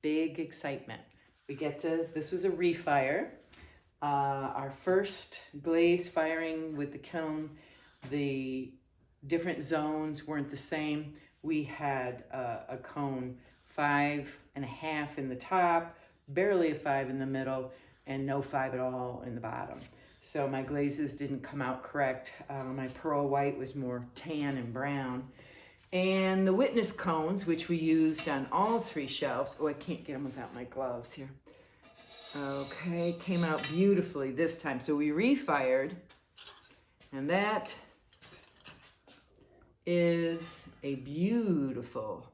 big excitement. This was a refire. Our first glaze firing with the kiln, the different zones weren't the same. We had a cone 5.5 in the top, barely a 5 in the middle, and no 5 at all in the bottom. So my glazes didn't come out correct. My pearl white was more tan and brown. And the witness cones, which we used on all 3 shelves. Oh, I can't get them without my gloves here. Okay, came out beautifully this time. So we refired, and that is a beautiful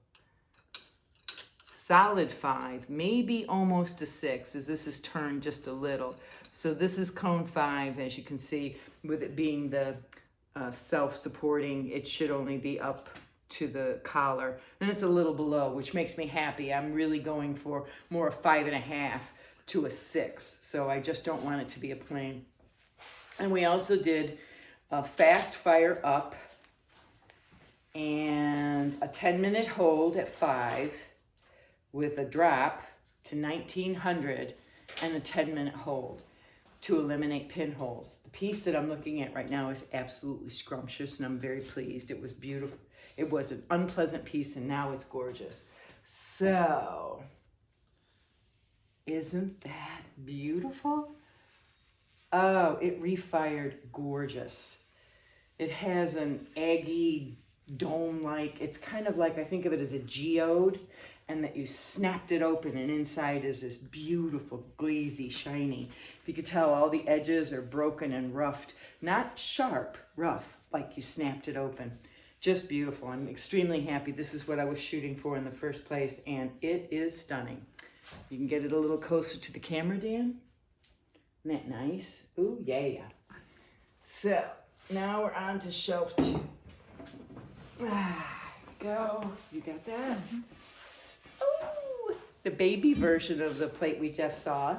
solid 5, maybe almost a 6, as this is turned just a little. So this is cone 5, as you can see, with it being the self-supporting, it should only be up to the collar, and it's a little below, which makes me happy. I'm really going for more a 5.5 to a 6, so I just don't want it to be a plain. And we also did a fast fire up and a 10-minute hold at 5 with a drop to 1900 and a 10-minute hold to eliminate pinholes. The piece that I'm looking at right now is absolutely scrumptious, and I'm very pleased. It was beautiful. It was an unpleasant piece, and now it's gorgeous. So, isn't that beautiful? Oh, it refired gorgeous. It has an agate dome-like, it's kind of like, I think of it as a geode, and that you snapped it open, and inside is this beautiful, glazy, shiny. If you could tell, all the edges are broken and roughed. Not sharp, rough, like you snapped it open. Just beautiful. I'm extremely happy. This is what I was shooting for in the first place, and it is stunning. You can get it a little closer to the camera, Dan. Isn't that nice? Ooh, yeah. So, now we're on to shelf 2. Go. You got that? Ooh, the baby version of the plate we just saw.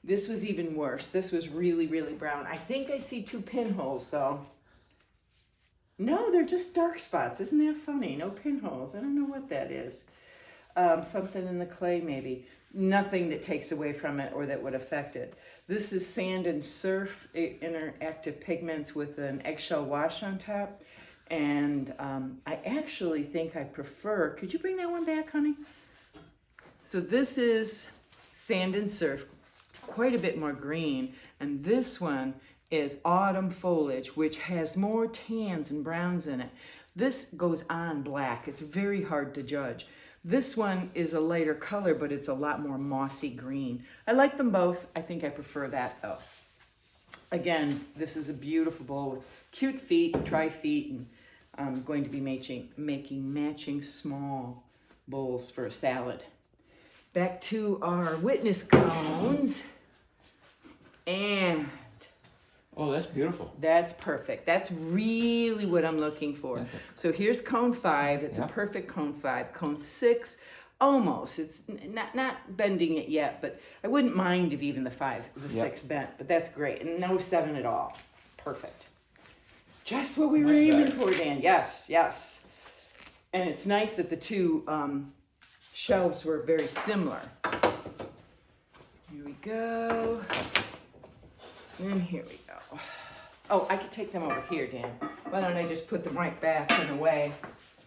This was even worse. This was really, really brown. I think I see 2 pinholes, though. No, they're just dark spots. Isn't that funny? No pinholes. I don't know what that is. Something in the clay, maybe. Nothing that takes away from it or that would affect it. This is Sand and Surf Interactive Pigments with an eggshell wash on top. And I actually think I prefer, could you bring that one back, honey? So this is Sand and Surf, quite a bit more green. And this one is Autumn Foliage, which has more tans and browns in it. This goes on black. It's very hard to judge. This one is a lighter color, but it's a lot more mossy green. I like them both. I think I prefer that though. Again, this is a beautiful bowl with cute feet, tri-feet, and I'm going to be making matching small bowls for a salad. Back to our witness cones. And oh, that's beautiful. That's perfect. That's really what I'm looking for. So here's cone 5. It's a perfect cone 5. Cone 6, almost. It's not bending it yet, but I wouldn't mind if even the 6 bent, but that's great. And no 7 at all. Perfect. Just what we were aiming for, Dan. Yes. And it's nice that the 2 shelves were very similar. Here we go. And here we go. Oh, I could take them over here, Dan. Why don't I just put them right back in a way?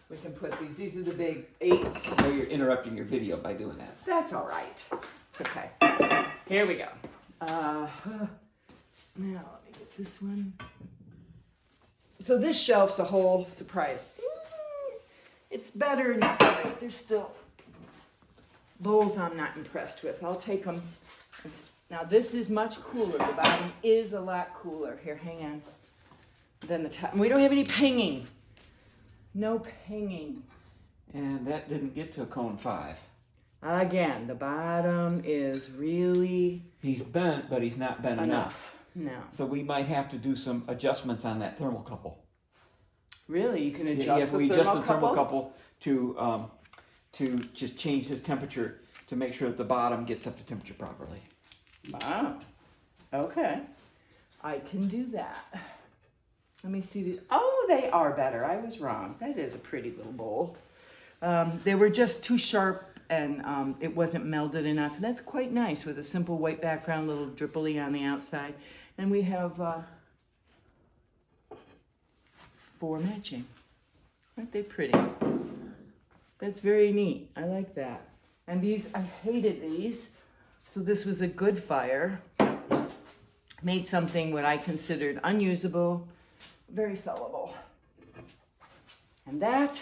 We can put these. These are the big 8s. No, you're interrupting your video by doing that. That's all right. It's okay. Here we go. Now, let me get this one. So this shelf's a whole surprise. It's better, not great. There's still bowls I'm not impressed with. I'll take them. Now this is much cooler. The bottom is a lot cooler. Here, hang on. Than the top. We don't have any pinging. No pinging. And that didn't get to a cone 5. Again, the bottom is really... He's bent, but he's not bent enough. No. So we might have to do some adjustments on that thermocouple. Really? You can adjust the if we adjust the thermocouple to just change his temperature to make sure that the bottom gets up to temperature properly. Wow. Okay. I can do that. Let me see. Oh, they are better. I was wrong. That is a pretty little bowl. They were just too sharp and it wasn't melded enough. And that's quite nice with a simple white background, little dripply on the outside. And we have 4 matching. Aren't they pretty? That's very neat. I like that. And these, I hated these. So this was a good fire. Made something what I considered unusable, very sellable. And that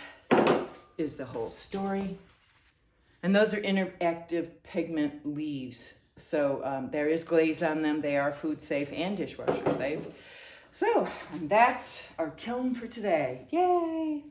is the whole story. And those are interactive pigment leaves. So there is glaze on them. They are food safe and dishwasher safe. So that's our kiln for today. Yay!